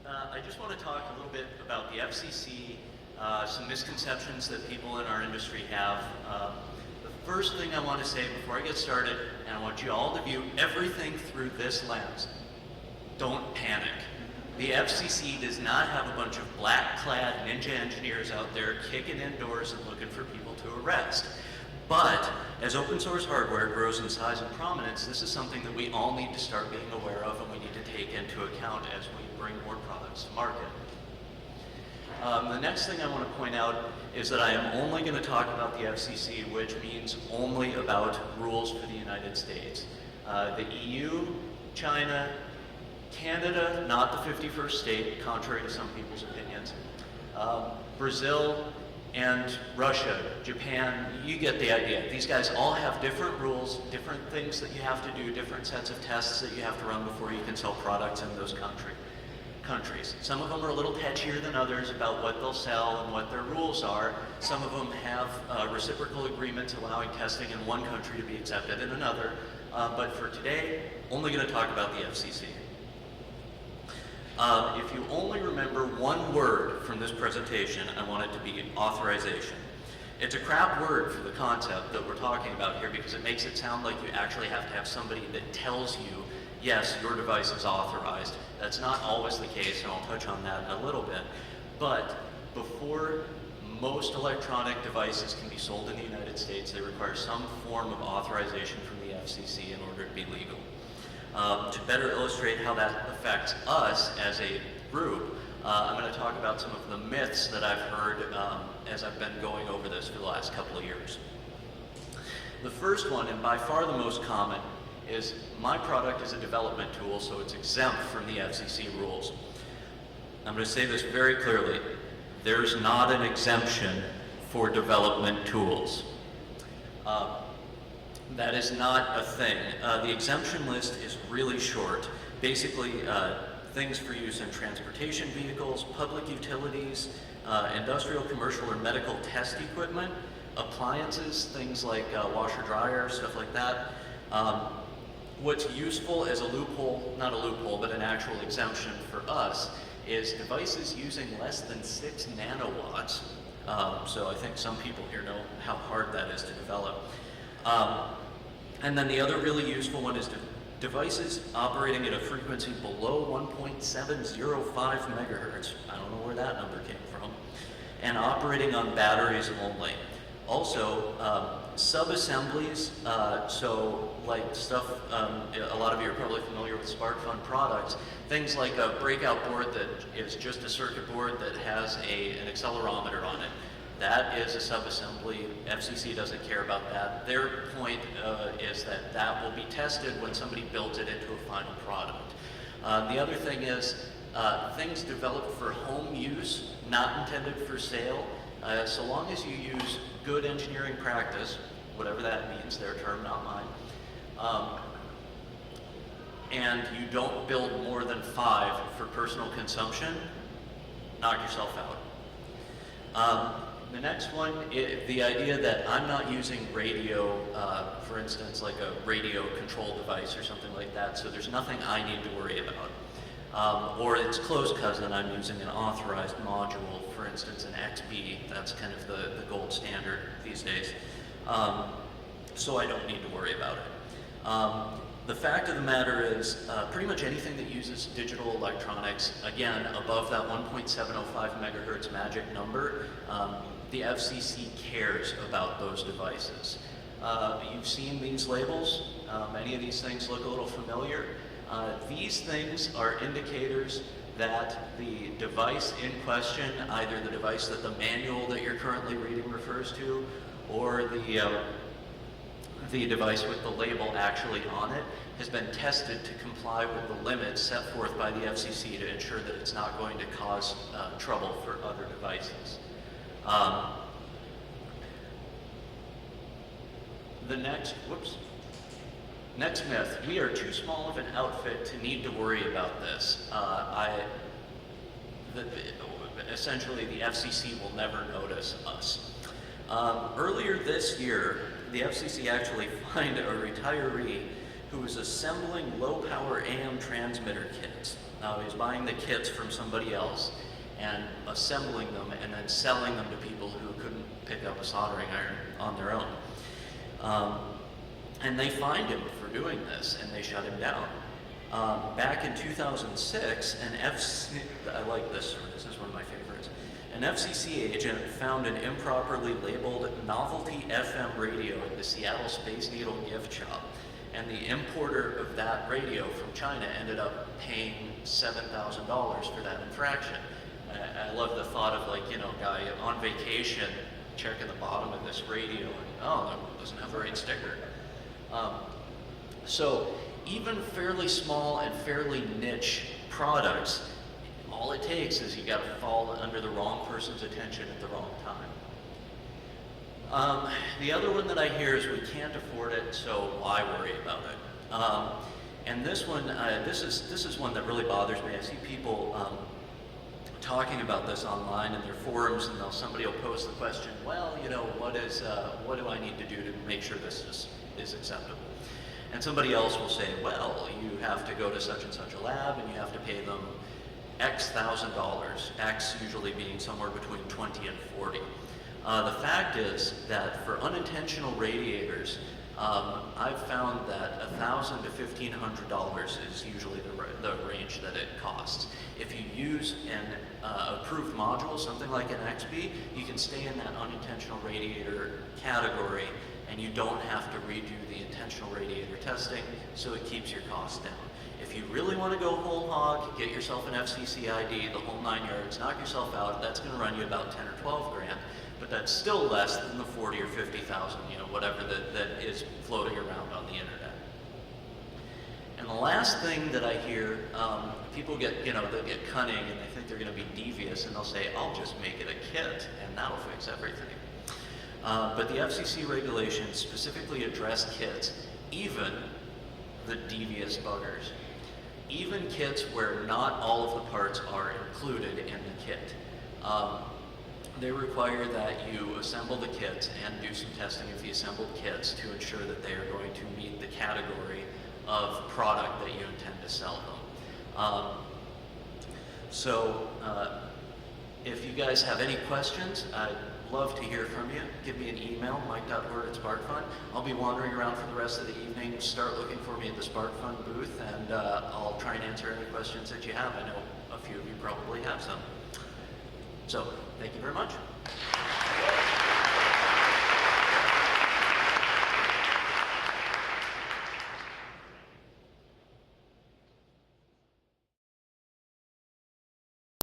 I just want to talk a little bit about the FCC, some misconceptions that people in our industry have. The first thing I want to say before I get started, and I want you all to view everything through this lens, don't panic. The FCC does not have a bunch of black-clad ninja engineers out there kicking in doors and looking for people to arrest. But as open source hardware grows in size and prominence, this is something that we all need to start being aware of and we need to take into account as we bring more products to market. The next thing I want to point out is that I am only going to talk about the FCC, which means only about rules for the United States. The EU, China, Canada, not the 51st state, contrary to some people's opinions, Brazil, and Russia, Japan, you get the idea. These guys all have different rules, different things that you have to do, different sets of tests that you have to run before you can sell products in those countries. Some of them are a little touchier than others about what they'll sell and what their rules are. Some of them have reciprocal agreements allowing testing in one country to be accepted in another. But for today, only going to talk about the FCC. If you only remember one word from this presentation, I want it to be authorization. It's a crap word for the concept that we're talking about here because it makes it sound like you actually have to have somebody that tells you, yes, your device is authorized. That's not always the case, and I'll touch on that in a little bit. But before most electronic devices can be sold in the United States, they require some form of authorization from the FCC in order to be legal. To better illustrate how that affects us as a group, I'm going to talk about some of the myths that I've heard as I've been going over this for the last couple of years. The first one, and by far the most common, is my product is a development tool, so it's exempt from the FCC rules. I'm going to say this very clearly. There's not an exemption for development tools. That is not a thing. The exemption list is really short. Basically, things for use in transportation vehicles, public utilities, industrial, commercial, or medical test equipment, appliances, things like washer, dryer, stuff like that. What's useful as a loophole, not a loophole, but an actual exemption for us, is devices using less than 6 nanowatts. So I think some people here know how hard that is to develop. And then the other really useful one is devices operating at a frequency below 1.705 megahertz. I don't know where that number came from. And operating on batteries only. Also, sub-assemblies, so like stuff, a lot of you are probably familiar with SparkFun products, things like a breakout board that is just a circuit board that has an accelerometer on it. That is a sub-assembly. FCC doesn't care about that. Their point is that that will be tested when somebody builds it into a final product. The other thing is things developed for home use, not intended for sale. So long as you use good engineering practice, whatever that means, their term, not mine, and you don't build more than 5 for personal consumption, knock yourself out. The next one, the idea that I'm not using radio, for instance, like a radio control device or something like that, so there's nothing I need to worry about. Or its close cousin, I'm using an authorized module, for instance, an XB, that's kind of the gold standard these days. So I don't need to worry about it. The fact of the matter is, pretty much anything that uses digital electronics, again, above that 1.705 megahertz magic number, the FCC cares about those devices. You've seen these labels. Many of these things look a little familiar. These things are indicators that the device in question, either the device that the manual that you're currently reading refers to, or the device with the label actually on it, has been tested to comply with the limits set forth by the FCC to ensure that it's not going to cause trouble for other devices. The next myth, we are too small of an outfit to need to worry about this. Essentially, the FCC will never notice us. Earlier this year, the FCC actually fined a retiree who who was assembling low-power AM transmitter kits. Now, he was buying the kits from somebody else and assembling them and then selling them to people who couldn't pick up a soldering iron on their own. And they fined him for doing this, and they shut him down. Back in 2006, I like this is one of my favorites. An FCC agent found an improperly labeled novelty FM radio in the Seattle Space Needle gift shop, and the importer of that radio from China ended up paying $7,000 for that infraction. I love the thought of, like, you know, guy on vacation checking the bottom of this radio and, oh, it doesn't have the right sticker. So even fairly small and fairly niche products, all it takes is you got to fall under the wrong person's attention at the wrong time. The other one that I hear is we can't afford it, so why worry about it? And this one, this is one that really bothers me. I see people talking about this online in their forums, and somebody will pose the question, well, you know, what do I need to do to make sure this is acceptable? And somebody else will say, well, you have to go to such and such a lab and you have to pay them X thousand dollars, X usually being somewhere between 20 and 40. The fact is that for unintentional radiators, I've found that $1,000 to $1,500 is usually the range that it costs. If you use an approved module, something like an XB, you can stay in that unintentional radiator category, and you don't have to redo the intentional radiator testing, so it keeps your costs down. If you really want to go whole hog, get yourself an FCC ID, the whole 9 yards, knock yourself out, that's going to run you about 10 or 12 grand, but that's still less than the 40 or 50,000, you know, whatever that is floating around on the internet. And the last thing that I hear, people get, you know, they'll get cunning and they think they're going to be devious, and they'll say, I'll just make it a kit and that'll fix everything. But the FCC regulations specifically address kits, even the devious buggers. Even kits where not all of the parts are included in the kit. They require that you assemble the kits and do some testing of the assembled kits to ensure that they are going to meet the category of product that you intend to sell them. If you guys have any questions, I'd love to hear from you. Give me an email, mike.hord@SparkFun. I'll be wandering around for the rest of the evening. Start looking for me at the SparkFun booth, and I'll try and answer any questions that you have. I know a few of you probably have some. So, thank you very much.